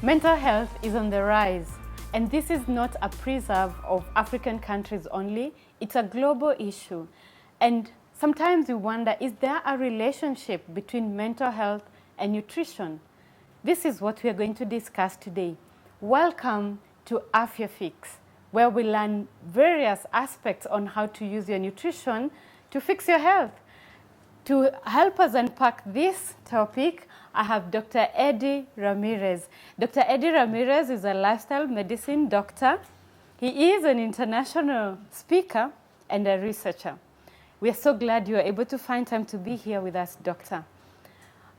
Mental health is on the rise, and this is not a preserve of African countries only, it's a global issue. And sometimes we wonder, is there a relationship between mental health and nutrition? This is what we are going to discuss today. Welcome to Afya Fix, where we learn various aspects on how to use your nutrition to fix your health. To help us unpack this topic, I have Dr. Eddie Ramirez. Dr. Eddie Ramirez is a lifestyle medicine doctor. He is an international speaker and a researcher. We are so glad you are able to find time to be here with us, Doctor.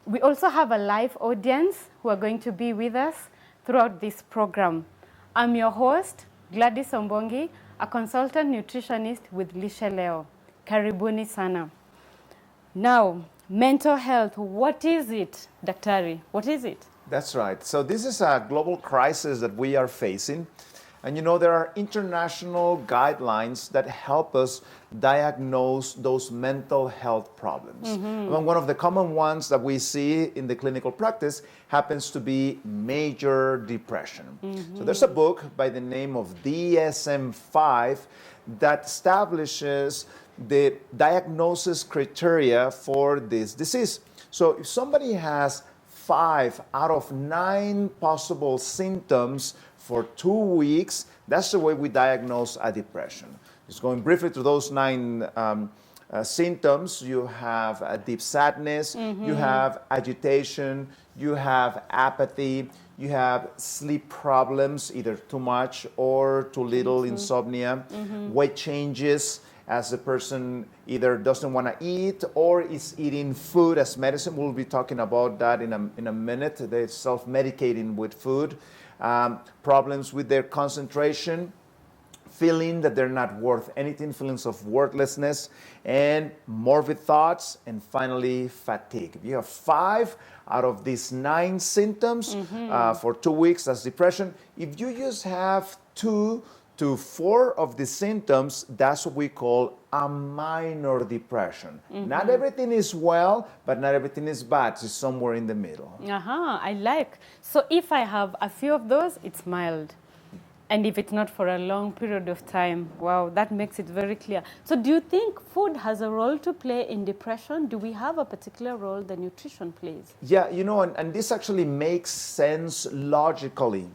We also have a live audience who are going to be with us throughout this program. I'm your host, Gladys Ombongi, a consultant nutritionist with Lishe Leo. Karibuni sana. Now, mental health, what is it, Daktari? What is it? That's right. So this is a global crisis that we are facing. And you know, there are international guidelines that help us diagnose those mental health problems. And one of the common ones that we see in the clinical practice happens to be major depression. So there's a book by the name of DSM-5 that establishes the diagnosis criteria for this disease. So if somebody has 5 out of 9 possible symptoms for 2 weeks, that's the way we diagnose a depression. Just going briefly through those 9 symptoms, you have a deep sadness, you have agitation, you have apathy, you have sleep problems, either too much or too little, insomnia, weight changes, as the person either doesn't want to eat or is eating food as medicine. We'll be talking about that in a minute. They're self-medicating with food. Problems with their concentration, feeling that they're not worth anything, feelings of worthlessness, and morbid thoughts, and finally fatigue. If you have 5 out of these 9 symptoms for 2 weeks, that's depression. If you just have 2 to 4 of the symptoms, that's what we call a minor depression. Not everything is well, but not everything is bad. It's somewhere in the middle. I like. So if I have a few of those, it's mild. And if it's not for a long period of time, wow, that makes it very clear. So do you think food has a role to play in depression? Do we have a particular role that nutrition plays? Yeah, you know, and this actually makes sense logically,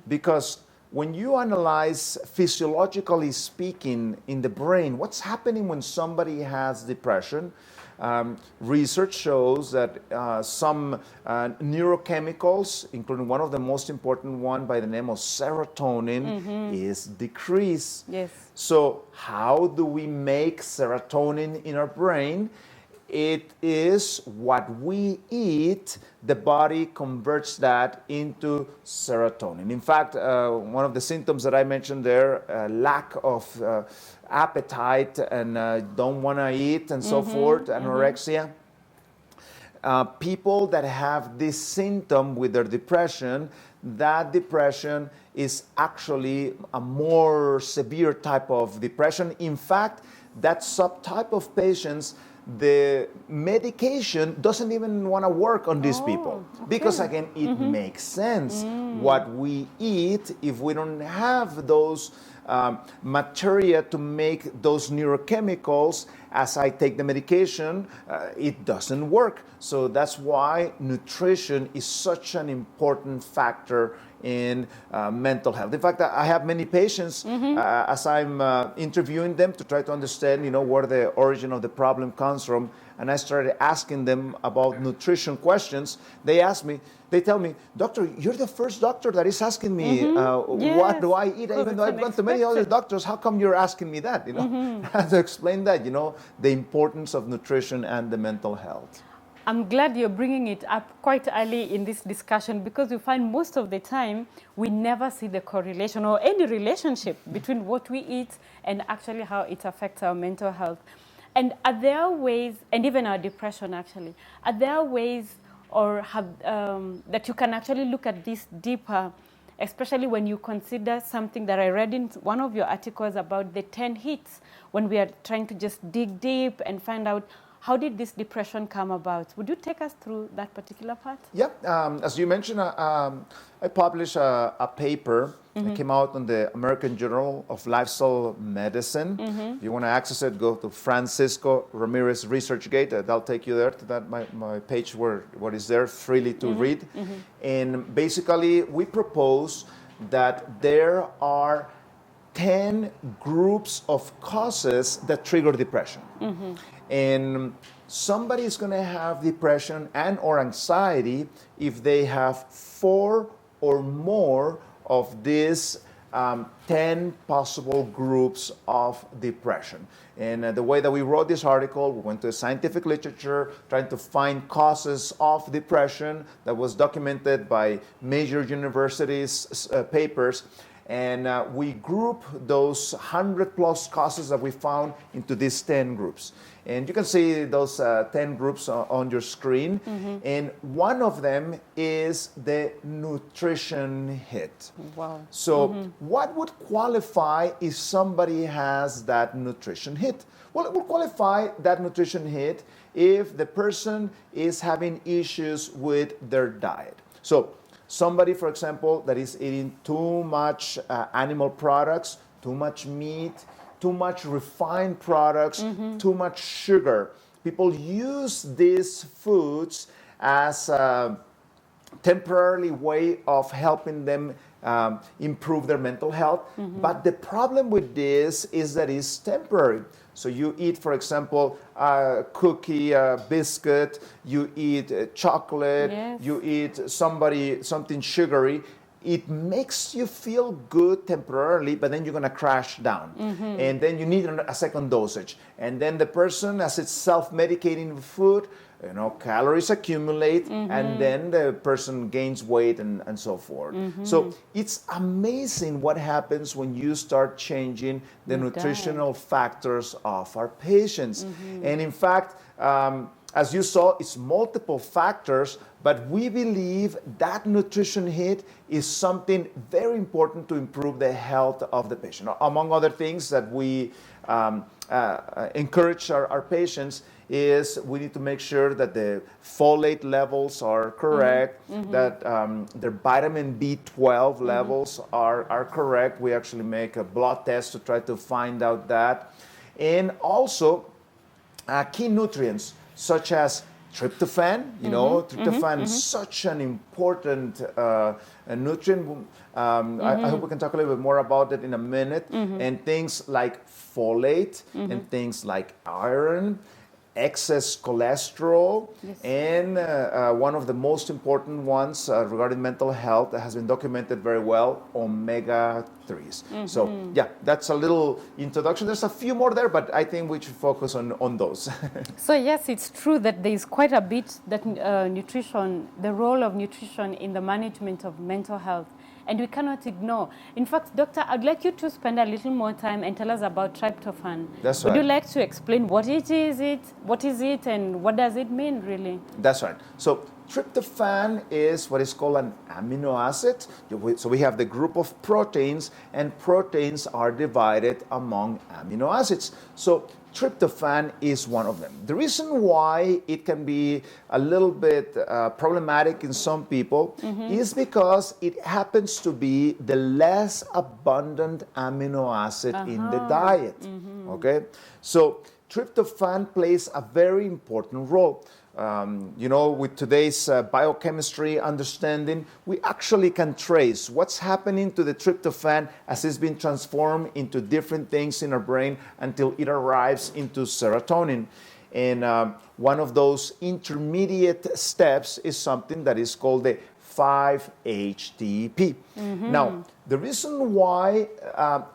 because when you analyze physiologically speaking in the brain, what's happening when somebody has depression? Research shows that some neurochemicals, including one of the most important one by the name of serotonin, is decreased. Yes. So how do we make serotonin in our brain? It is what we eat, the body converts that into serotonin. In fact, one of the symptoms that I mentioned there, lack of appetite and don't want to eat and so forth, anorexia. People that have this symptom with their depression, that depression is actually a more severe type of depression. In fact, that subtype of patients, the medication doesn't even want to work on these people. Because again, it makes sense. What we eat, if we don't have those materia to make those neurochemicals, as I take the medication, it doesn't work. So that's why nutrition is such an important factor in mental health. In fact, I have many patients as I'm interviewing them to try to understand, you know, where the origin of the problem comes from. And I started asking them about nutrition questions. They tell me, doctor, you're the first doctor that is asking me what do I eat, even though I've gone to many other doctors. How come you're asking me that? You know, I have to explain that, you know, the importance of nutrition and the mental health. I'm glad you're bringing it up quite early in this discussion, because you find most of the time we never see the correlation or any relationship between what we eat and actually how it affects our mental health. And are there ways, and even our depression actually, are there ways or have that you can actually look at this deeper, especially when you consider something that I read in one of your articles about the 10 hits, when we are trying to just dig deep and find out How did this depression come about? Would you take us through that particular part? Yeah, as you mentioned, I published a paper that came out on the American Journal of Lifestyle Medicine. If you want to access it, go to Francisco Ramirez ResearchGate. That'll take you there to that my page where what is there freely to read. And basically, we propose that there are 10 groups of causes that trigger depression. And somebody is going to have depression and or anxiety if they have 4 or more of these 10 possible groups of depression. And the way that we wrote this article, we went to scientific literature trying to find causes of depression that was documented by major universities' papers. And we group those 100 plus causes that we found into these 10 groups. And you can see those 10 groups on your screen. And one of them is the nutrition hit. Wow. So what would qualify if somebody has that nutrition hit? Well, it would qualify that nutrition hit if the person is having issues with their diet. So somebody, for example, that is eating too much animal products, too much meat, too much refined products, too much sugar. People use these foods as a temporary way of helping them improve their mental health. But the problem with this is that it's temporary. So you eat, for example, a cookie, a biscuit, you eat chocolate, Yes. you eat something sugary. It makes you feel good temporarily, but then you're going to crash down. And then you need a second dosage. And then the person, as it's self-medicating with food, calories accumulate, and then the person gains weight and so forth. So it's amazing what happens when you start changing the nutritional factors of our patients. And in fact, as you saw, it's multiple factors, but we believe that nutrition hit is something very important to improve the health of the patient. Among other things that we encourage our patients is we need to make sure that the folate levels are correct, that their vitamin B12 levels are correct. We actually make a blood test to try to find out that. And also key nutrients such as tryptophan. Tryptophan is such an important nutrient. I hope we can talk a little bit more about it in a minute. And things like folate and things like iron, excess cholesterol, and one of the most important ones regarding mental health that has been documented very well, omega-3s. So yeah, that's a little introduction. There's a few more there, but I think we should focus on those. So yes, it's true that there is quite a bit that nutrition, the role of nutrition in the management of mental health, and we cannot ignore. In fact, Doctor, I'd like you to spend a little more time and tell us about tryptophan. That's Would right. you like to explain what is it, and what does it mean, really? That's right. So tryptophan is what is called an amino acid. So we have the group of proteins, and proteins are divided among amino acids. So tryptophan is one of them. The reason why it can be a little bit problematic in some people is because it happens to be the less abundant amino acid in the diet. Okay? So tryptophan plays a very important role. With today's biochemistry understanding, we actually can trace what's happening to the tryptophan as it's been transformed into different things in our brain until it arrives into serotonin. And one of those intermediate steps is something that is called the 5-HTP. Now, the reason why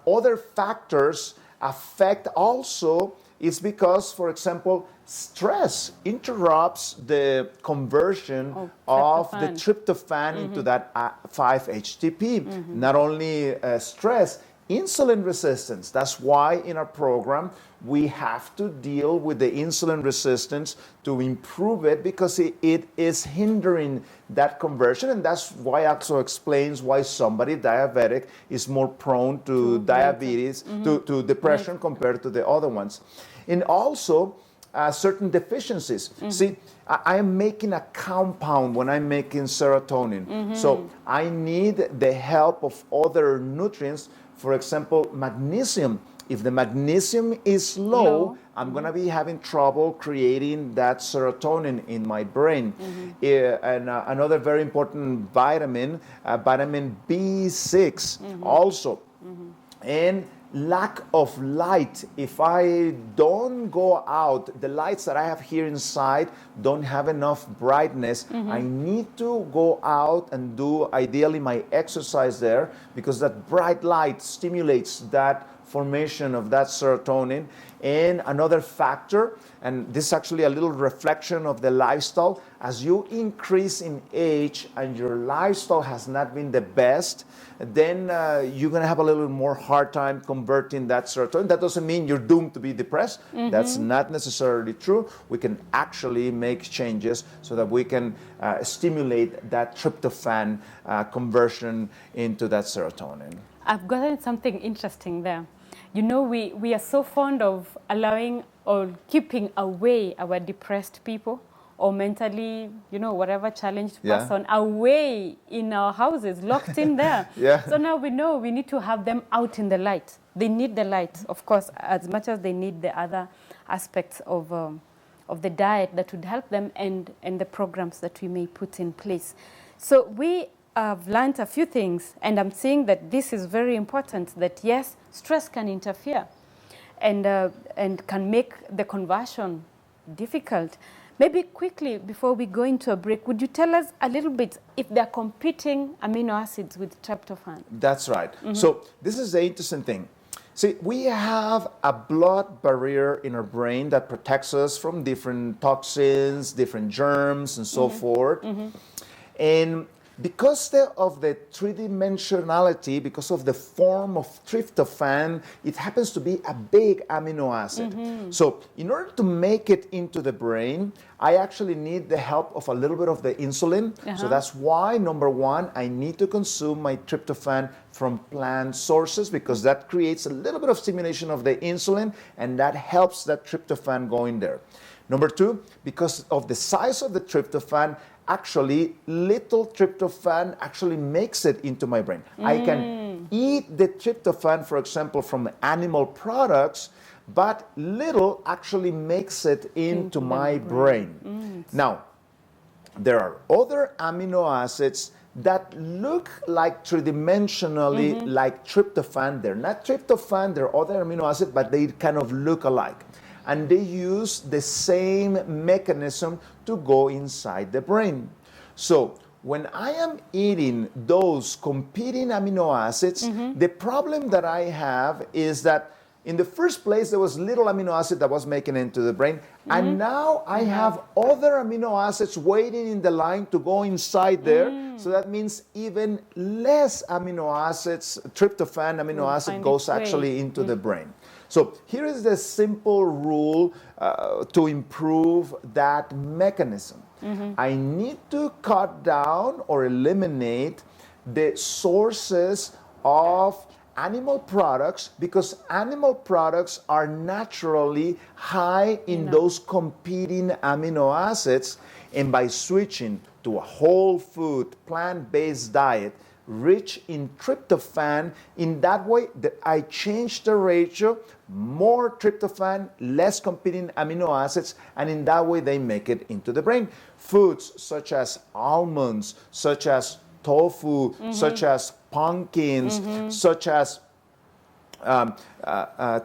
other factors affect also is because, for example, stress interrupts the conversion of the tryptophan into that 5-HTP. Not only stress, insulin resistance. That's why in our program we have to deal with the insulin resistance to improve it, because it is hindering that conversion, and that's why also explains why somebody diabetic is more prone to diabetes, to depression compared to the other ones. And also certain deficiencies. See, I am making a compound when I'm making serotonin. So I need the help of other nutrients. For example, magnesium. If the magnesium is low, I'm going to be having trouble creating that serotonin in my brain. And another very important vitamin, vitamin B6 also. And lack of light. If I don't go out, the lights that I have here inside don't have enough brightness. I need to go out and do ideally my exercise there, because that bright light stimulates that formation of that serotonin. And another factor, and this is actually a little reflection of the lifestyle, as you increase in age and your lifestyle has not been the best, then you're going to have a little more hard time converting that serotonin. That doesn't mean you're doomed to be depressed. That's not necessarily true. We can actually make changes so that we can stimulate that tryptophan conversion into that serotonin. I've gotten something interesting there. You know, we are so fond of allowing or keeping away our depressed people or mentally, you know, whatever challenged person away in our houses, locked in there. So now we know we need to have them out in the light. They need the light, of course, as much as they need the other aspects of the diet that would help them, and the programs that we may put in place. So we have learned a few things, and I'm saying that this is very important, that yes, stress can interfere and can make the conversion difficult. Maybe quickly, before we go into a break, would you tell us a little bit if they're competing amino acids with tryptophan? That's right. So this is the interesting thing. See, we have a blood barrier in our brain that protects us from different toxins, different germs, and so forth. And because of the three-dimensionality, because of the form of tryptophan, it happens to be a big amino acid. So in order to make it into the brain, I actually need the help of a little bit of the insulin. So that's why, number one, I need to consume my tryptophan from plant sources, because that creates a little bit of stimulation of the insulin, and that helps that tryptophan go in there. Number two, because of the size of the tryptophan, actually little tryptophan actually makes it into my brain. I can eat the tryptophan, for example, from animal products, but little actually makes it into my brain. Now, there are other amino acids that look like three-dimensionally like tryptophan. They're not tryptophan, they're other amino acids, but they kind of look alike. And they use the same mechanism to go inside the brain. So when I am eating those competing amino acids, the problem that I have is that in the first place, there was little amino acid that was making it into the brain. And now I have other amino acids waiting in the line to go inside there. So that means even less amino acids, tryptophan amino acid goes actually into the brain. So here is the simple rule to improve that mechanism. I need to cut down or eliminate the sources of animal products, because animal products are naturally high in those competing amino acids. And by switching to a whole food, plant-based diet, rich in tryptophan, in that way I change the ratio, more tryptophan, less competing amino acids, and in that way they make it into the brain. Foods such as almonds, such as tofu, such as pumpkins, such as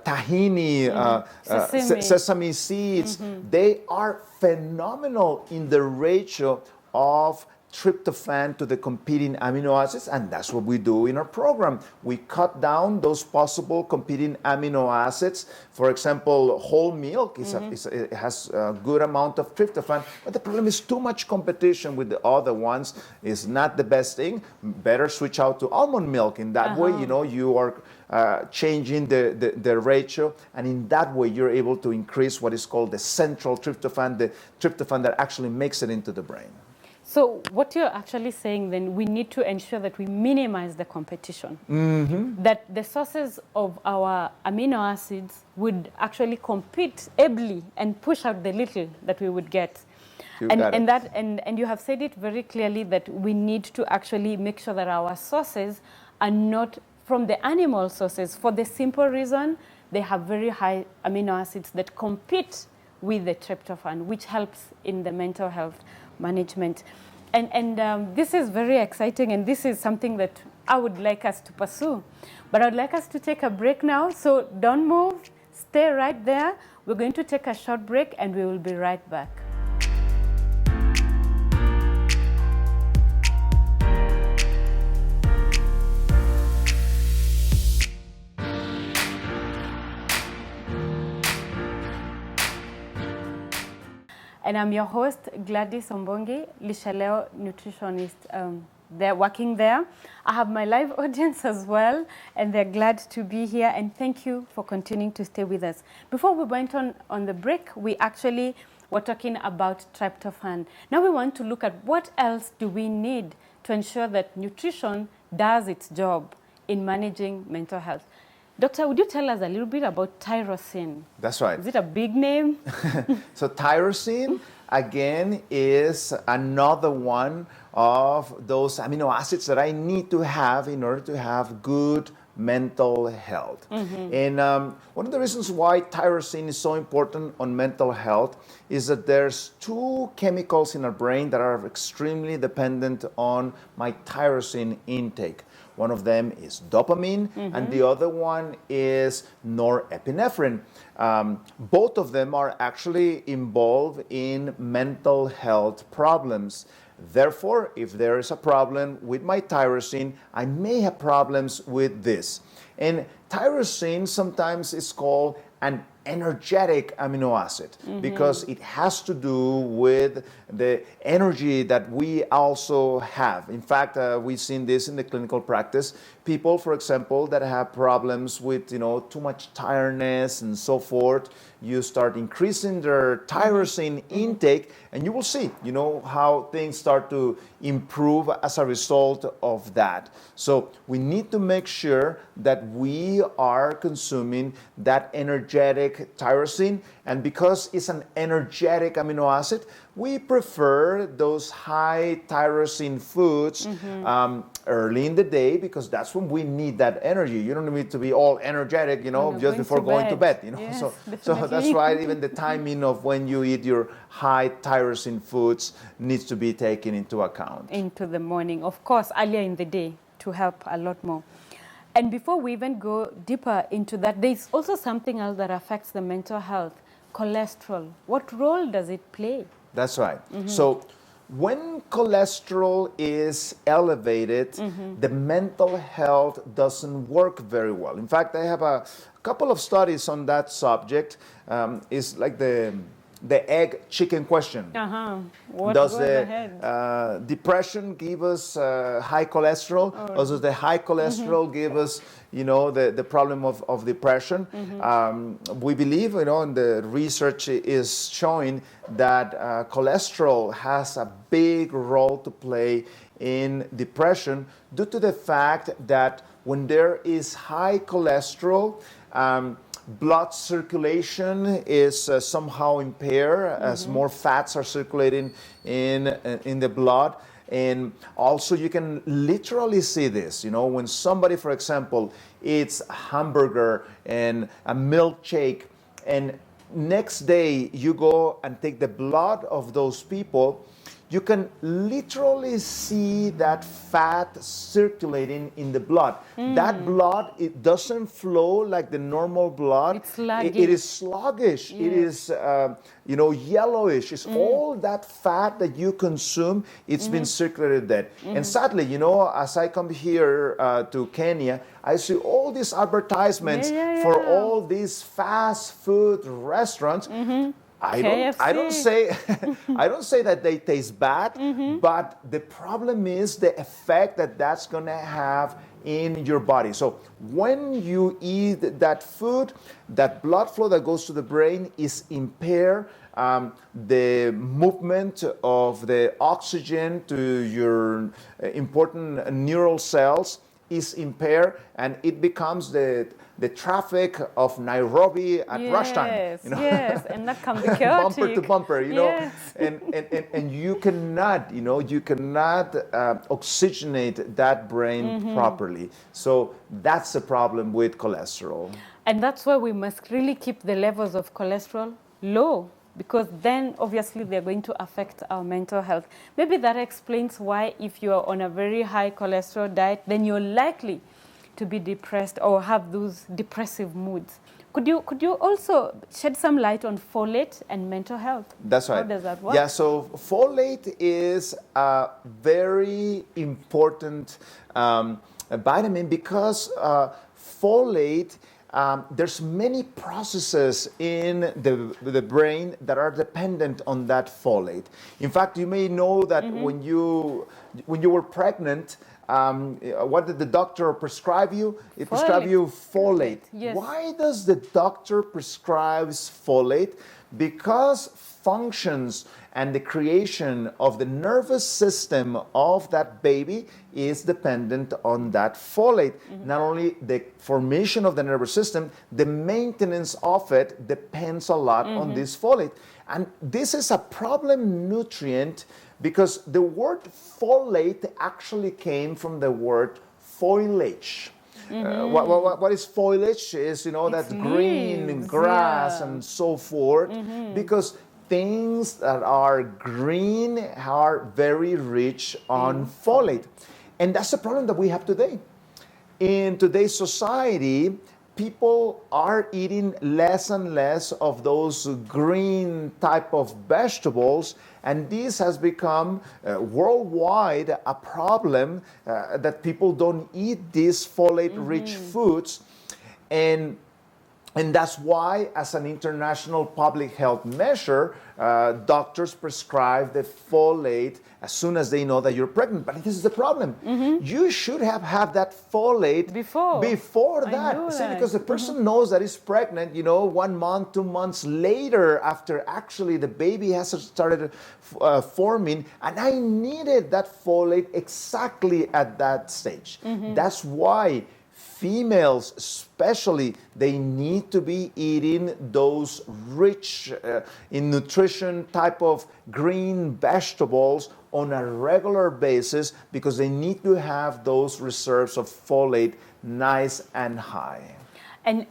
tahini, sesame seeds, they are phenomenal in the ratio of tryptophan to the competing amino acids, and that's what we do in our program. We cut down those possible competing amino acids. For example, whole milk it has a good amount of tryptophan, but the problem is too much competition with the other ones is not the best thing. Better switch out to almond milk. In that way, you know, you are changing the ratio, and in that way you're able to increase what is called the central tryptophan, the tryptophan that actually makes it into the brain. So what you're actually saying then, we need to ensure that we minimize the competition. That the sources of our amino acids would actually compete ably and push out the little that we would get. And you have said it very clearly that we need to actually make sure that our sources are not from the animal sources, for the simple reason they have very high amino acids that compete with the tryptophan, which helps in the mental health management. And this is very exciting, and this is something that I would like us to pursue. But I'd like us to take a break now, so don't move, stay right there. We're going to take a short break, and we will be right back. And I'm your host, Gladys Ombongi, Lishaleo nutritionist. They're working there. I have my live audience as well, and they're glad to be here. And thank you for continuing to stay with us. Before we went on the break, we actually were talking about tryptophan. Now we want to look at what else do we need to ensure that nutrition does its job in managing mental health. Doctor, would you tell us a little bit about tyrosine? That's right. Is it a big name? So tyrosine, again, is another one of those amino acids that I need to have in order to have good mental health. And one of the reasons why tyrosine is so important on mental health is that there's two chemicals in our brain that are extremely dependent on my tyrosine intake. One of them is dopamine, and the other one is norepinephrine. Both of them are actually involved in mental health problems. Therefore, if there is a problem with my tyrosine, I may have problems with this. And tyrosine sometimes is called an energetic amino acid because it has to do with the energy that we also have. In fact, we've seen this in the clinical practice. People, for example, that have problems with, too much tiredness and so forth, you start increasing their tyrosine intake, and you will see, how things start to improve as a result of that. So we need to make sure that we are consuming that energetic tyrosine, and because it's an energetic amino acid, we prefer those high tyrosine foods early in the day, because that's when we need that energy. You don't need to be all energetic, just before going to bed. Yes, so that's why even the timing of when you eat your high tyrosine foods needs to be taken into account. Into the morning, of course, earlier in the day to help a lot more. And before we even go deeper into that, there's also something else that affects the mental health, cholesterol. What role does it play? That's right. So when cholesterol is elevated, the mental health doesn't work very well. In fact, I have a couple of studies on that subject. It's like the egg chicken question. Does the depression give us high cholesterol, or does the high cholesterol give us, the problem of depression? We believe, and the research is showing that cholesterol has a big role to play in depression due to the fact that when there is high cholesterol, blood circulation is somehow impaired as more fats are circulating in the blood. And also you can literally see this, when somebody, for example, eats a hamburger and a milkshake, and next day you go and take the blood of those people, you can literally see that fat circulating in the blood. That blood, it doesn't flow like the normal blood. It's sluggish. It is sluggish. It is, yellowish. It's all that fat that you consume, it's been circulated there. And sadly, as I come here to Kenya, I see all these advertisements for all these fast food restaurants. I don't KFC. say I don't say that they taste bad, but the problem is the effect that that's going to have in your body. So when you eat that food, that blood flow that goes to the brain is impaired. The movement of the oxygen to your important neural cells is impaired, and it becomes the traffic of Nairobi at rush time. Yes, yes, and that can be chaotic. Bumper to bumper, Yes. and you cannot, oxygenate that brain properly. So that's the problem with cholesterol. And that's why we must really keep the levels of cholesterol low, because then obviously they're going to affect our mental health. Maybe that explains why if you're on a very high cholesterol diet, then you're likely to be depressed or have those depressive moods. Could you also shed some light on folate and mental health? That's right. How does that work? Yeah, so folate is a very important vitamin because folate, there's many processes in the brain that are dependent on that folate. In fact, you may know that when you were pregnant, what did the doctor prescribe you? It prescribed you folate. Yes. Why does the doctor prescribe folate? Because functions and the creation of the nervous system of that baby is dependent on that folate. Not only the formation of the nervous system, the maintenance of it depends a lot on this folate. And this is a problem nutrient because the word folate actually came from the word foliage. What is foliage? Is that green leaves, grass yeah. and so forth, because things that are green are very rich on folate, and that's the problem that we have today. In today's society, people are eating less and less of those green type of vegetables, and this has become worldwide a problem that people don't eat these folate-rich foods, and that's why, as an international public health measure, doctors prescribe the folate as soon as they know that you're pregnant. But this is the problem. You should have had that folate before that. See, because the person knows that he's pregnant, 1 month, 2 months later, after actually the baby has started forming, and I needed that folate exactly at that stage. That's why females especially, they need to be eating those rich in nutrition type of green vegetables on a regular basis, because they need to have those reserves of folate nice and high. And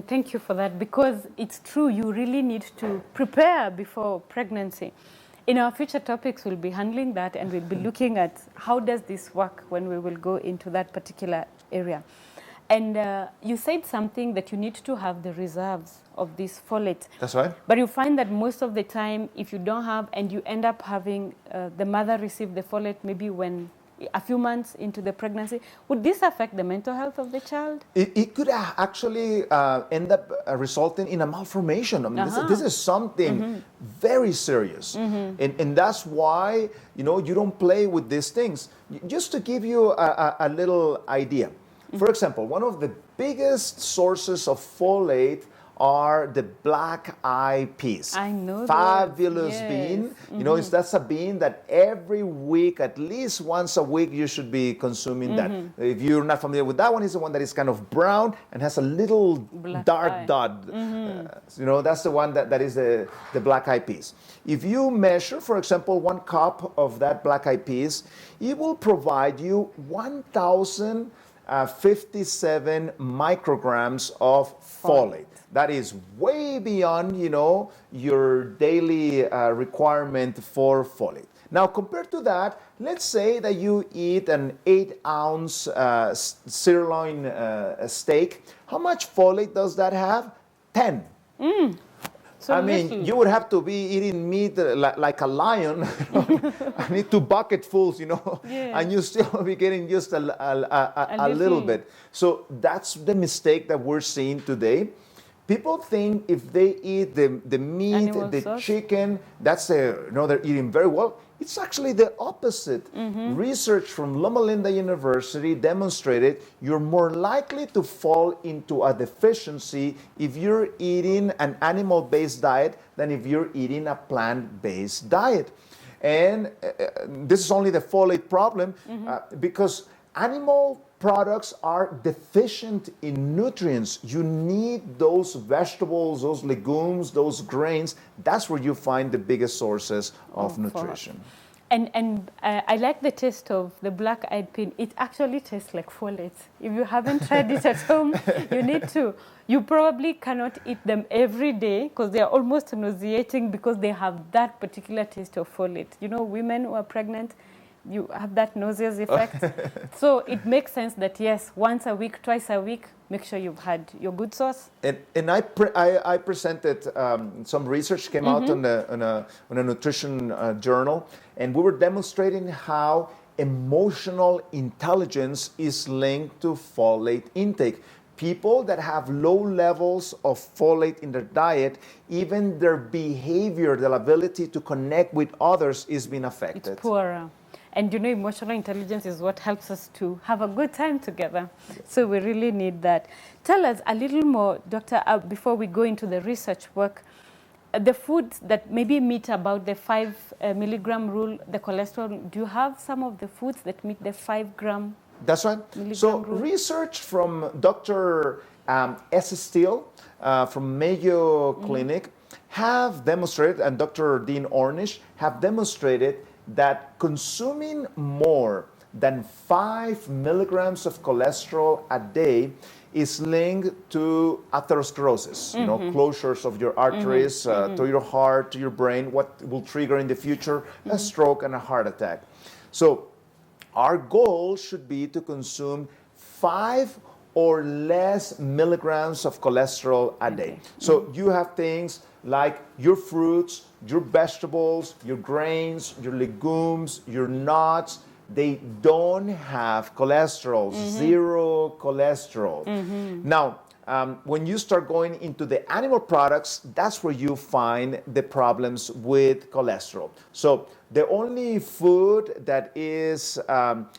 thank you for that, because it's true, you really need to prepare before pregnancy. In our future topics, we'll be handling that, and we'll be looking at how does this work when we will go into that particular area. And you said something that you need to have the reserves of this folate. That's right. But you find that most of the time, if you don't have, and you end up having the mother receive the folate maybe when a few months into the pregnancy, would this affect the mental health of the child? It could actually end up resulting in a malformation. I mean, this is something very serious. And that's why, you don't play with these things. Just to give you a little idea. For example, one of the biggest sources of folate are the black-eyed peas. I know Fabulous those. bean. Yes. That's a bean that every week, at least once a week, you should be consuming that. If you're not familiar with that one, it's the one that is kind of brown and has a little dark dot. That's the one that is the black-eyed peas. If you measure, for example, 1 cup of that black-eyed peas, it will provide you 1,057 micrograms of folate. That is way beyond, your daily requirement for folate. Now, compared to that, let's say that you eat an 8-ounce sirloin steak. How much folate does that have? 10. So I mean, you would have to be eating meat like a lion. I need 2 bucketfuls, and you still be getting just a little bit. So that's the mistake that we're seeing today. People think if they eat the meat, Animal the source. chicken, that's they're eating very well. It's actually the opposite. Research from Loma Linda University demonstrated you're more likely to fall into a deficiency if you're eating an animal-based diet than if you're eating a plant-based diet. And this is only the folate problem because animal products are deficient in nutrients. You need those vegetables, those legumes, those grains. That's where you find the biggest sources of nutrition. And I like the taste of the black-eyed pea. It actually tastes like folate. If you haven't tried it at home, you need to. You probably cannot eat them every day because they are almost nauseating because they have that particular taste of folate. You know, women who are pregnant, you have that nauseous effect. So it makes sense that, yes, once a week, twice a week, make sure you've had your good source. And I presented some research came out on a nutrition journal, and we were demonstrating how emotional intelligence is linked to folate intake. People that have low levels of folate in their diet, even their behavior, their ability to connect with others is being affected. It's poorer. And you know, emotional intelligence is what helps us to have a good time together. Yes. So we really need that. Tell us a little more, Doctor, before we go into the research work, the foods that maybe meet about the 5 milligram rule, the cholesterol, do you have some of the foods that meet the 5 gram? That's right. So research from Dr. S. Steele from Mayo Clinic have demonstrated, and Dr. Dean Ornish have demonstrated that consuming more than 5 milligrams of cholesterol a day is linked to atherosclerosis, you know, closures of your arteries to your heart, to your brain, what will trigger in the future a stroke and a heart attack. So our goal should be to consume 5 or less milligrams of cholesterol a day. So you have things like your fruits, your vegetables, your grains, your legumes, your nuts. They don't have cholesterol, zero cholesterol. Now, when you start going into the animal products, that's where you find the problems with cholesterol. So the only food that is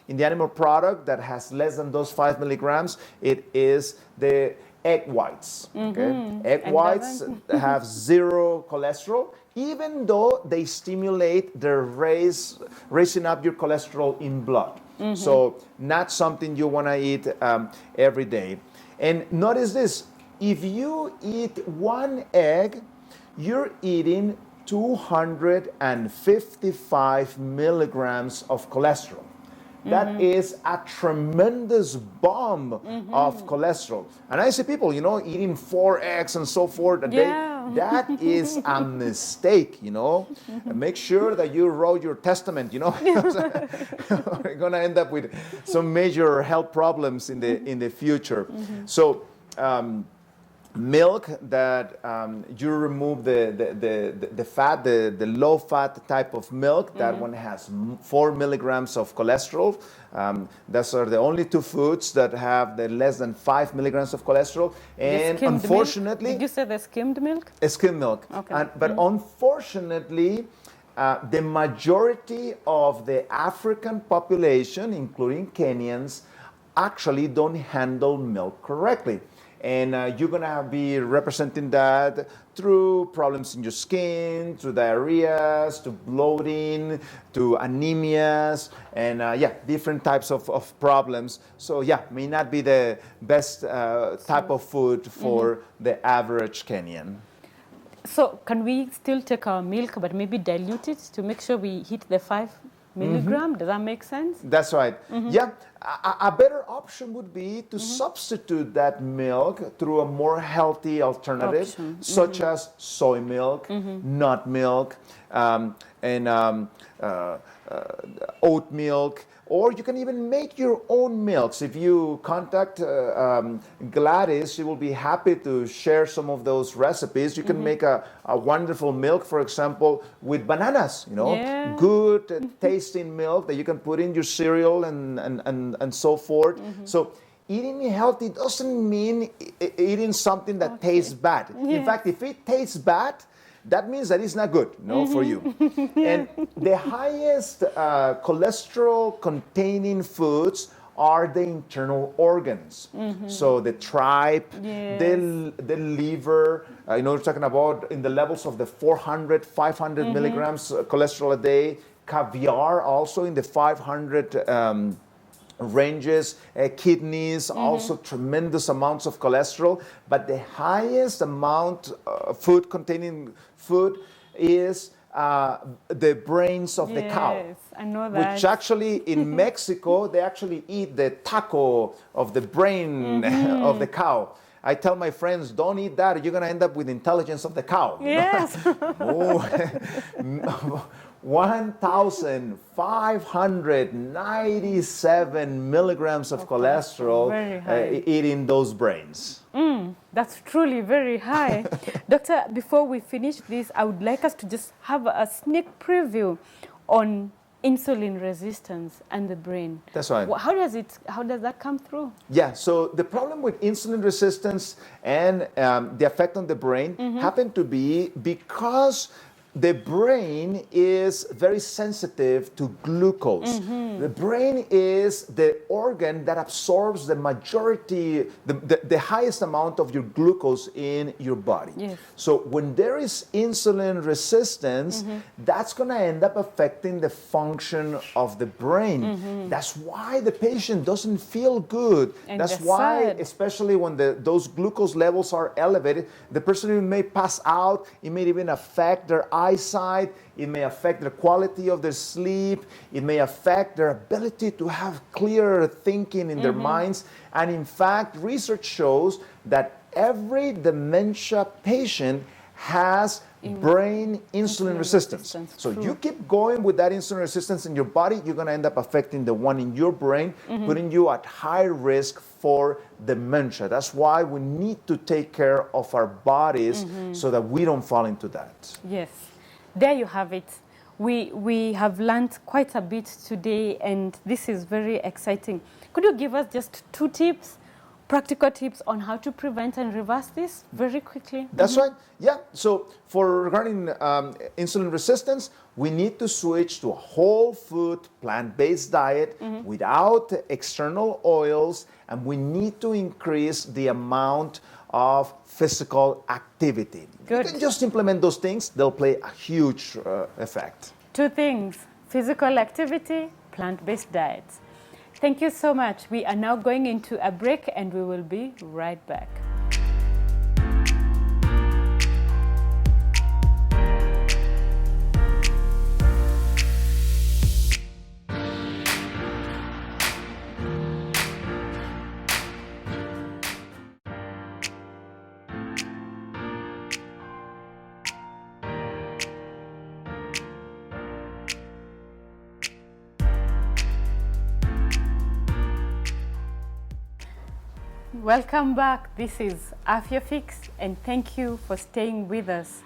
in the animal product that has less than those 5 milligrams, it is the egg whites. Okay? Egg whites have zero cholesterol, even though they stimulate the raising up your cholesterol in blood. So not something you want to eat every day. And notice this, if you eat 1 egg, you're eating 255 milligrams of cholesterol. That is a tremendous bomb of cholesterol. And I see people, you know, eating 4 eggs and so forth a day. That is a mistake, you know. Make sure that you wrote your testament, you know. We're going to end up with some major health problems in the future. So milk that you remove the fat, the low fat type of milk, that one has 4 milligrams of cholesterol. Those are the only 2 foods that have the less than 5 milligrams of cholesterol. And unfortunately, did you say the skimmed milk? Skimmed milk. Okay. But unfortunately, the majority of the African population, including Kenyans, actually don't handle milk correctly. And you're going to be representing that through problems in your skin, through diarrheas, to bloating, to anemias, and different types of problems. So may not be the best type of food for the average Kenyan. So can we still take our milk but maybe dilute it to make sure we hit the 5 milligram? Does that make sense? That's right. Yeah, a better option would be to substitute that milk through a more healthy alternative, such as soy milk, nut milk, and oat milk. Or you can even make your own milks. If you contact Gladys, she will be happy to share some of those recipes. You can make a wonderful milk, for example, with bananas, you know, good tasting milk that you can put in your cereal and so forth. So eating healthy doesn't mean eating something that tastes bad. In fact, if it tastes bad, that means that it's not good, for you. And the highest cholesterol containing foods are the internal organs. So the tripe, the liver, we're talking about in the levels of the 400, 500 milligrams cholesterol a day. Caviar also in the 500 ranges, kidneys, also tremendous amounts of cholesterol. But the highest amount food containing food is the brains of the cow. Yes, I know that. Which actually in Mexico, they actually eat the taco of the brain of the cow. I tell my friends, don't eat that, or you're going to end up with intelligence of the cow. Yes. 1,597 milligrams of cholesterol eating those brains. That's truly very high. Doctor, before we finish this, I would like us to just have a sneak preview on insulin resistance and the brain. That's right. How does that come through? Yeah, so the problem with insulin resistance and the effect on the brain happen to be because the brain is very sensitive to glucose. The brain is the organ that absorbs the majority, the highest amount of your glucose in your body. Yes. So when there is insulin resistance, that's going to end up affecting the function of the brain. That's why the patient doesn't feel good. And that's why, sad. especially when those glucose levels are elevated, the person may pass out. It may even affect their eyesight, it may affect the quality of their sleep, it may affect their ability to have clearer thinking in their minds. And in fact, research shows that every dementia patient has brain insulin resistance. So you keep going with that insulin resistance in your body, you're going to end up affecting the one in your brain, putting you at high risk for dementia. That's why we need to take care of our bodies so that we don't fall into that. Yes. There you have it. We have learned quite a bit today, and this is very exciting. Could you give us just 2 tips, practical tips on how to prevent and reverse this very quickly? That's right. Yeah. So regarding insulin resistance, we need to switch to a whole food, plant-based diet without external oils, and we need to increase the amount of physical activity. Good. You can just implement those things, they'll play a huge effect. 2 things, physical activity, plant-based diets. Thank you so much. We are now going into a break and we will be right back. Welcome back. This is Afya Fix, and thank you for staying with us.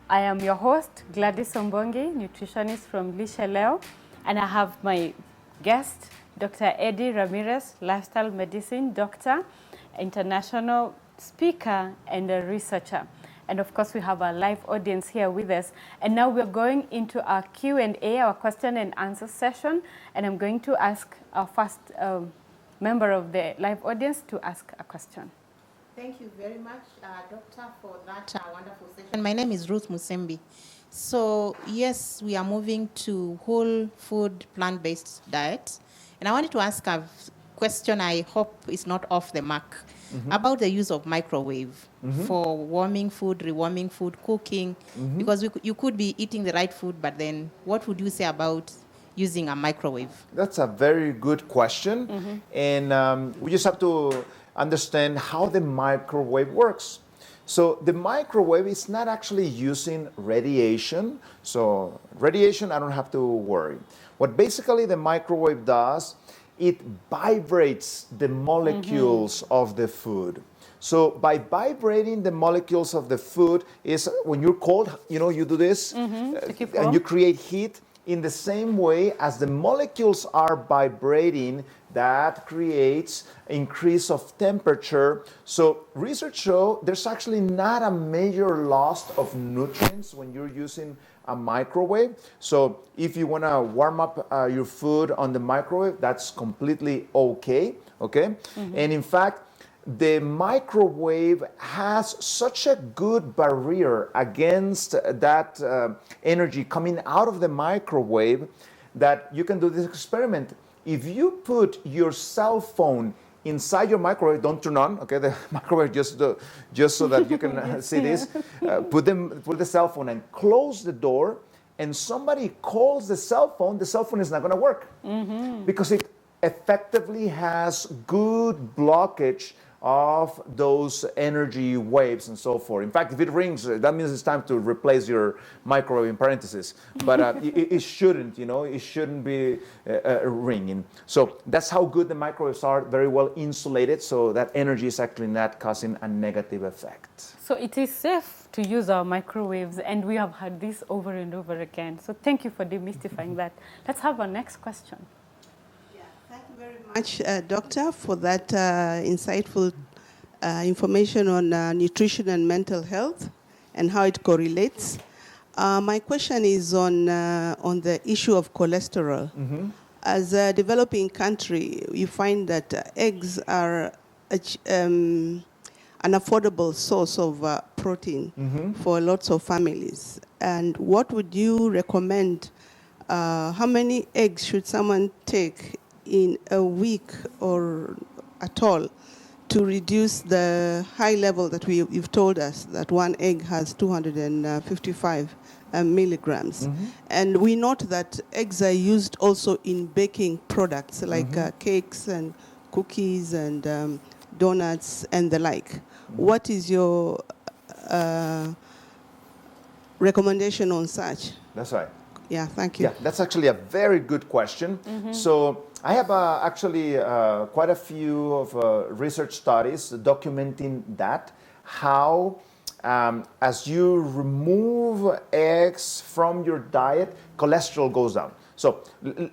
I am your host, Gladys Ombongi, nutritionist from Lishe Leo, and I have my guest, Dr. Eddie Ramirez, lifestyle medicine doctor, international speaker, and a researcher. And of course, we have our live audience here with us. And now we're going into our Q&A, our question and answer session, and I'm going to ask our first member of the live audience to ask a question. Thank you very much, Doctor, for that wonderful session. My name is Ruth Musembi. So, yes, we are moving to whole food, plant-based diet. And I wanted to ask a question I hope is not off the mark about the use of microwave for warming food, rewarming food, cooking. Because you could be eating the right food, but then what would you say about using a microwave? That's a very good question. And we just have to understand how the microwave works. So the microwave is not actually using radiation. So radiation, I don't have to worry. What basically the microwave does, it vibrates the molecules of the food. So by vibrating the molecules of the food is when you're cold, you do this and you create heat. In the same way as the molecules are vibrating, that creates increase of temperature. So research show there's actually not a major loss of nutrients when you're using a microwave. So if you want to warm up your food on the microwave, that's completely okay. Okay, and in fact, the microwave has such a good barrier against that energy coming out of the microwave that you can do this experiment. If you put your cell phone inside your microwave, don't turn on, okay, the microwave just so that you can see this. Put the cell phone and close the door, and somebody calls the cell phone is not going to work because it effectively has good blockage of those energy waves and so forth. In fact, if it rings, that means it's time to replace your microwave in parentheses. But it shouldn't, it shouldn't be ringing. So that's how good the microwaves are, very well insulated, so that energy is actually not causing a negative effect. So it is safe to use our microwaves, and we have had this over and over again. So thank you for demystifying that. Let's have our next question. Thank you very much, Doctor, for that insightful information on nutrition and mental health and how it correlates. My question is on the issue of cholesterol. As a developing country, you find that eggs are an affordable source of protein for lots of families. And what would you recommend? How many eggs should someone take in a week or at all to reduce the high level that you've told us that one egg has 255 milligrams? And we note that eggs are used also in baking products like cakes and cookies and donuts and the like. What is your recommendation on such? That's right. Yeah, thank you. Yeah, that's actually a very good question. So I have actually quite a few of research studies documenting that, how as you remove eggs from your diet, cholesterol goes down. So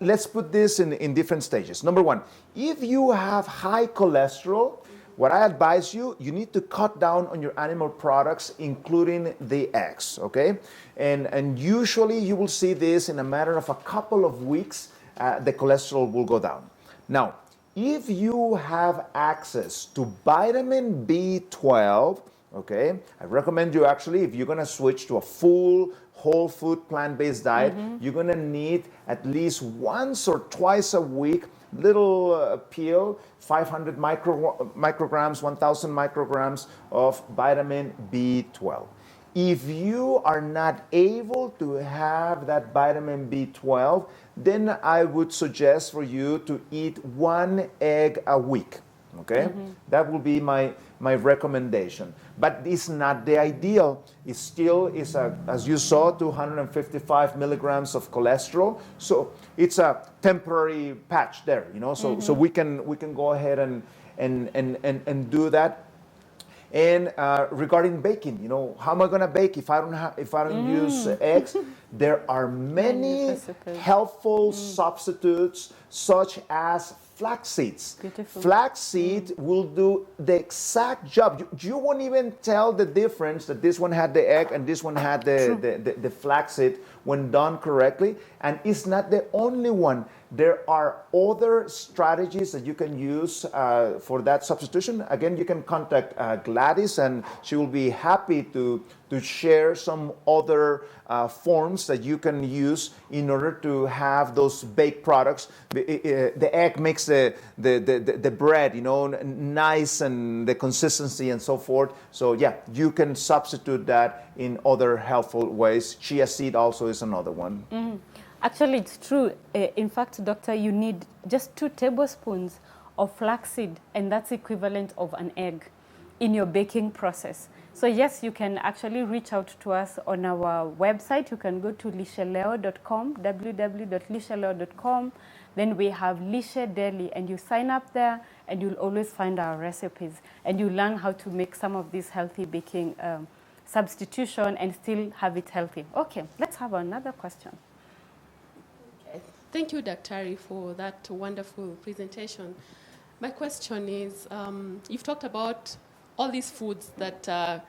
let's put this in different stages. Number one, if you have high cholesterol, what I advise you, you need to cut down on your animal products, including the eggs, okay? And usually you will see this in a matter of a couple of weeks, the cholesterol will go down. Now, if you have access to vitamin B12, okay, I recommend you actually, if you're gonna switch to a full whole food plant-based diet, you're gonna need at least once or twice a week little pill, 500 micrograms, 1,000 micrograms of vitamin B12. If you are not able to have that vitamin B12, then I would suggest for you to eat one egg a week. Okay, that will be my recommendation. But it's not the ideal. It still is, as you saw, 255 milligrams of cholesterol. So it's a temporary patch there, So we can go ahead and do that. And regarding baking, how am I going to bake if I don't use eggs? There are many helpful substitutes, such as flax seeds. Beautiful. Flax seed will do the exact job. You won't even tell the difference that this one had the egg and this one had the flax seed when done correctly. And it's not the only one. There are other strategies that you can use for that substitution. Again, you can contact Gladys, and she will be happy to share some other forms that you can use in order to have those baked products. The egg makes the bread, nice, and the consistency and so forth. So yeah, you can substitute that in other helpful ways. Chia seed also is another one. Actually, it's true. In fact, doctor, you need just 2 tablespoons of flaxseed, and that's equivalent of an egg in your baking process. So yes, you can actually reach out to us on our website. You can go to lisheleo.com, www.lisheleo.com. Then we have Lishe Daily, and you sign up there, and you'll always find our recipes, and you learn how to make some of these healthy baking substitution and still have it healthy. Okay, let's have another question. Thank you, Daktari, for that wonderful presentation. My question is, you've talked about all these foods that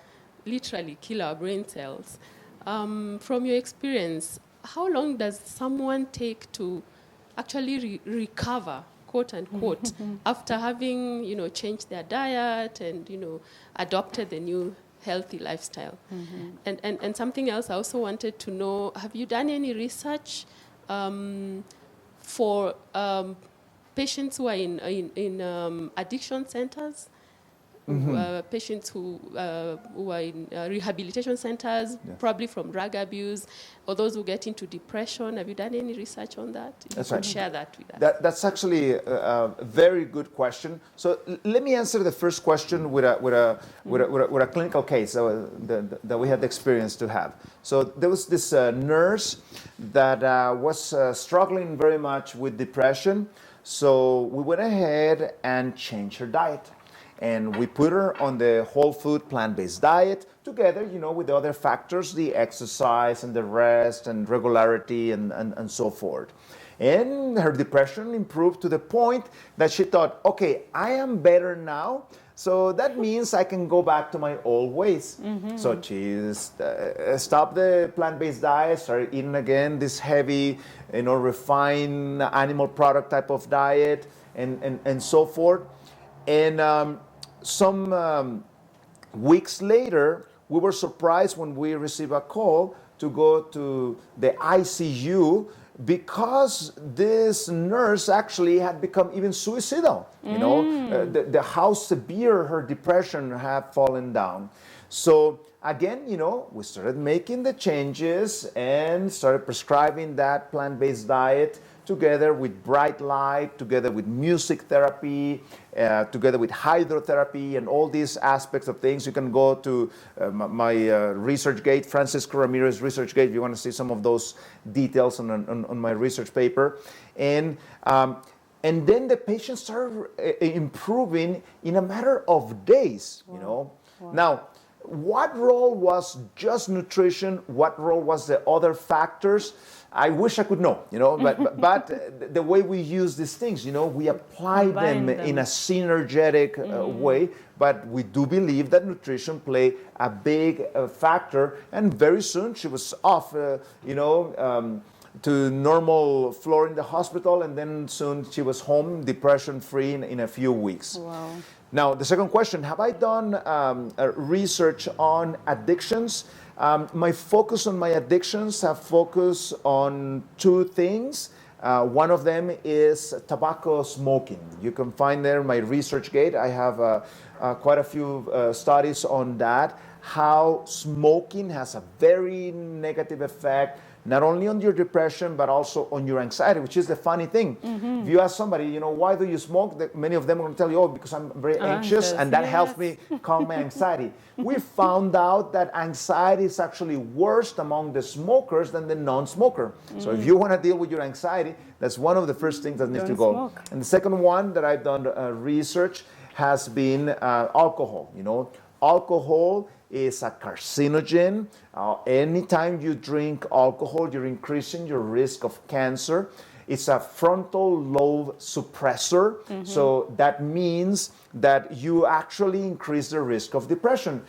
literally kill our brain cells. From your experience, how long does someone take to actually recover, quote unquote, after having, changed their diet and, adopted the new healthy lifestyle? And something else I also wanted to know, have you done any research for patients who are in addiction centers, patients who are in rehabilitation centers, Yes. probably from drug abuse, or those who get into depression? Have you done any research on that? If That's you right. could share that with us. That's actually a very good question. So let me answer the first question with a clinical case that we had the experience to have. So there was this nurse that was struggling very much with depression. So we went ahead and changed her diet. And we put her on the whole food plant-based diet together, with the other factors, the exercise and the rest and regularity and so forth. And her depression improved to the point that she thought, okay, I am better now, so that means I can go back to my old ways. So she stopped the plant-based diet, started eating again this heavy, refined animal product type of diet and so forth. And some weeks later, we were surprised when we received a call to go to the ICU because this nurse actually had become even suicidal. How severe her depression had fallen down. So again, we started making the changes and started prescribing that plant-based diet together with bright light, together with music therapy, together with hydrotherapy and all these aspects of things. You can go to my ResearchGate, Francisco Ramirez ResearchGate, if you want to see some of those details on my research paper. And then the patient started improving in a matter of days, Wow. Now, what role was just nutrition? What role was the other factors? I wish I could know, but the way we use these things, we apply them in a synergetic way, but we do believe that nutrition play a big factor, and very soon she was off, to normal floor in the hospital, and then soon she was home, depression-free in a few weeks. Wow. Now, the second question, have I done research on addictions? My focus on my addictions have focused on two things. One of them is tobacco smoking. You can find there my ResearchGate. I have quite a few studies on that, how smoking has a very negative effect not only on your depression, but also on your anxiety, which is the funny thing. If you ask somebody, why do you smoke? Many of them are going to tell you, oh, because I'm very anxious, and that helps me calm my anxiety. We found out that anxiety is actually worse among the smokers than the non-smoker. So if you want to deal with your anxiety, that's one of the first things that needs to go. Smoke. And the second one that I've done research has been alcohol. Alcohol is a carcinogen. Anytime you drink alcohol, you're increasing your risk of cancer. It's a frontal lobe suppressor. So that means that you actually increase the risk of depression.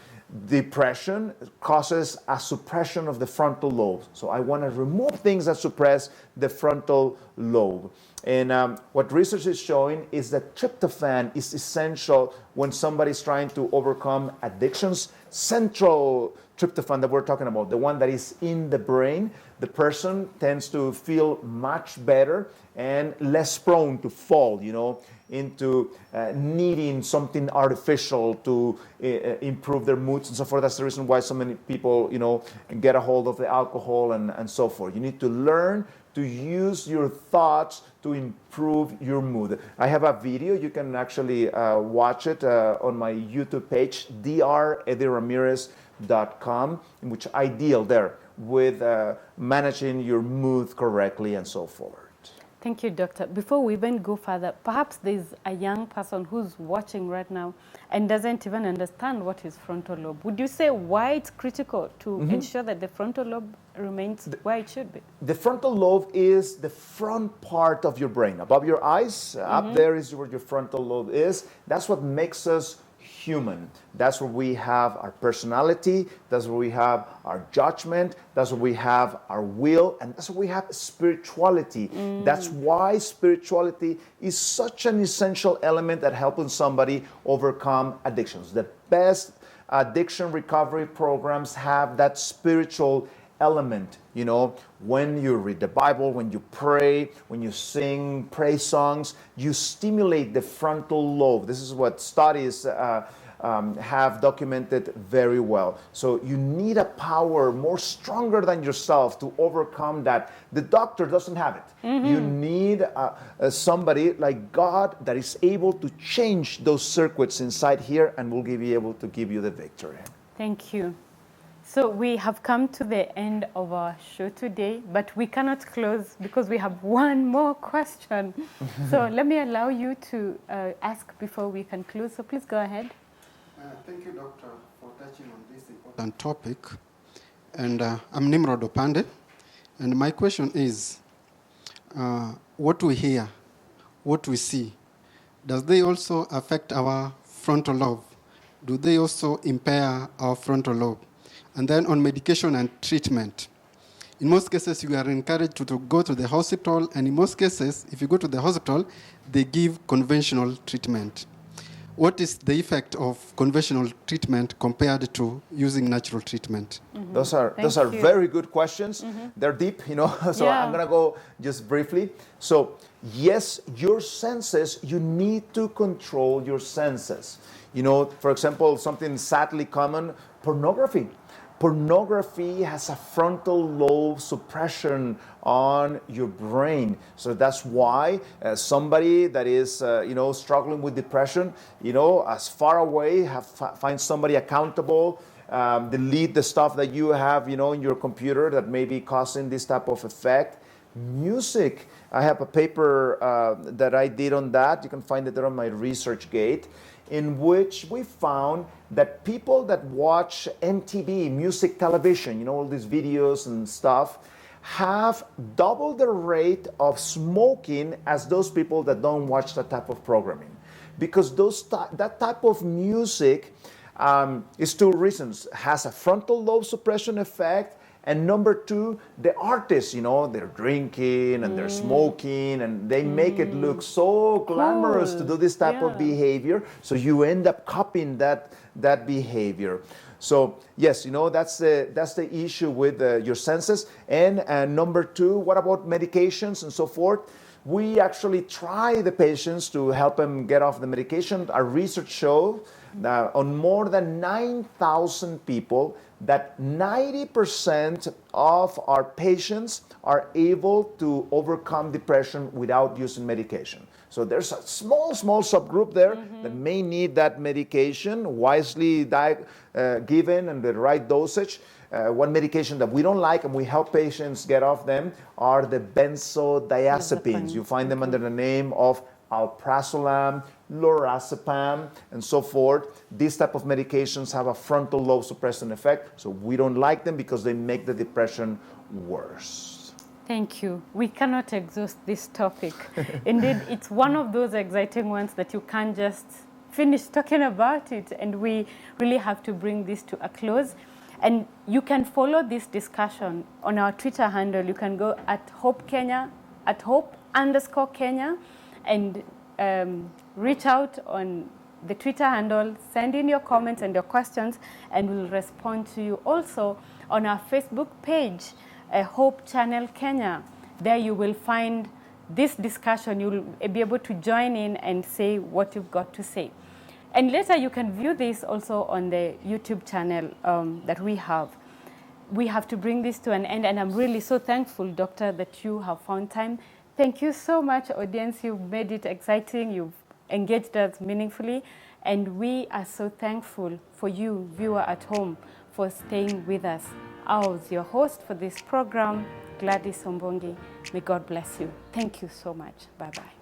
Depression causes a suppression of the frontal lobe. So I want to remove things that suppress the frontal lobe. And what research is showing is that tryptophan is essential when somebody's trying to overcome addictions. Central tryptophan that we're talking about, the one that is in the brain, the person tends to feel much better and less prone to fall, into needing something artificial to improve their moods and so forth. That's the reason why so many people, get a hold of the alcohol and so forth. You need to learn to use your thoughts to improve your mood. I have a video, you can actually watch it on my YouTube page, dredieramirez.com, in which I deal there with managing your mood correctly and so forth. Thank you, Doctor. Before we even go further, perhaps there's a young person who's watching right now and doesn't even understand what is frontal lobe. Would you say why it's critical to ensure that the frontal lobe remains where it should be? The frontal lobe is the front part of your brain. Above your eyes, up there is where your frontal lobe is. That's what makes us human. That's where we have our personality, that's where we have our judgment, that's where we have our will, and that's where we have spirituality. That's why spirituality is such an essential element at helping somebody overcome addictions. The best addiction recovery programs have that spiritual element. You know, when you read the Bible, when you pray, when you sing praise songs, you stimulate the frontal lobe. This is what studies have documented very well. So you need a power more stronger than yourself to overcome that. The doctor doesn't have it. You need somebody like God that is able to change those circuits inside here and will be able to give you the victory. Thank you. So we have come to the end of our show today, but we cannot close because we have one more question. So let me allow you to ask before we conclude. So please go ahead. Thank you, Doctor, for touching on this important topic. And I'm Nimrod Opande. And my question is, what we hear, what we see, does they also affect our frontal lobe? Do they also impair our frontal lobe? And then on medication and treatment. In most cases, you are encouraged to go to the hospital, and in most cases, if you go to the hospital, they give conventional treatment. What is the effect of conventional treatment compared to using natural treatment? Those are very good questions. They're deep, you know. So Yeah. I'm gonna go just briefly. So yes, your senses, you need to control your senses. You know, for example, something sadly common, pornography. Pornography has a frontal lobe suppression on your brain. So that's why somebody that is, struggling with depression, as far away, find somebody accountable, delete the stuff that you have, in your computer that may be causing this type of effect. Music. I have a paper that I did on that. You can find it there on my ResearchGate, in which we found that people that watch MTV, music television, all these videos and stuff, have double the rate of smoking as those people that don't watch that type of programming. Because that type of music is two reasons. Has a frontal lobe suppression effect, and number two, the artists, they're drinking and they're smoking and they make it look so glamorous to do this type of behavior. So you end up copying that behavior. So yes, that's the issue with your senses. And number two, what about medications and so forth? We actually try the patients to help them get off the medication. Our research shows on more than 9,000 people that 90% of our patients are able to overcome depression without using medication. So there's a small subgroup there that may need that medication, wisely given and the right dosage. One medication that we don't like and we help patients get off them are the benzodiazepines. You find them under the name of alprazolam, lorazepam, and so forth. These type of medications have a frontal lobe suppressant effect, so we don't like them because they make the depression worse. Thank you. We cannot exhaust this topic. Indeed, it's one of those exciting ones that you can't just finish talking about it, and we really have to bring this to a close. And you can follow this discussion on our Twitter handle. You can go at Hope Kenya, at Hope_Kenya, and reach out on the Twitter handle, send in your comments and your questions, and we'll respond to you. Also on our Facebook page, Hope Channel Kenya. There you will find this discussion. You'll be able to join in and say what you've got to say. And later you can view this also on the YouTube channel that we have. We have to bring this to an end, and I'm really so thankful, Doctor, that you have found time. Thank you so much, audience. You've made it exciting. You've engaged us meaningfully. And we are so thankful for you, viewer at home, for staying with us. I was your host for this program, Gladys Ombongi. May God bless you. Thank you so much. Bye-bye.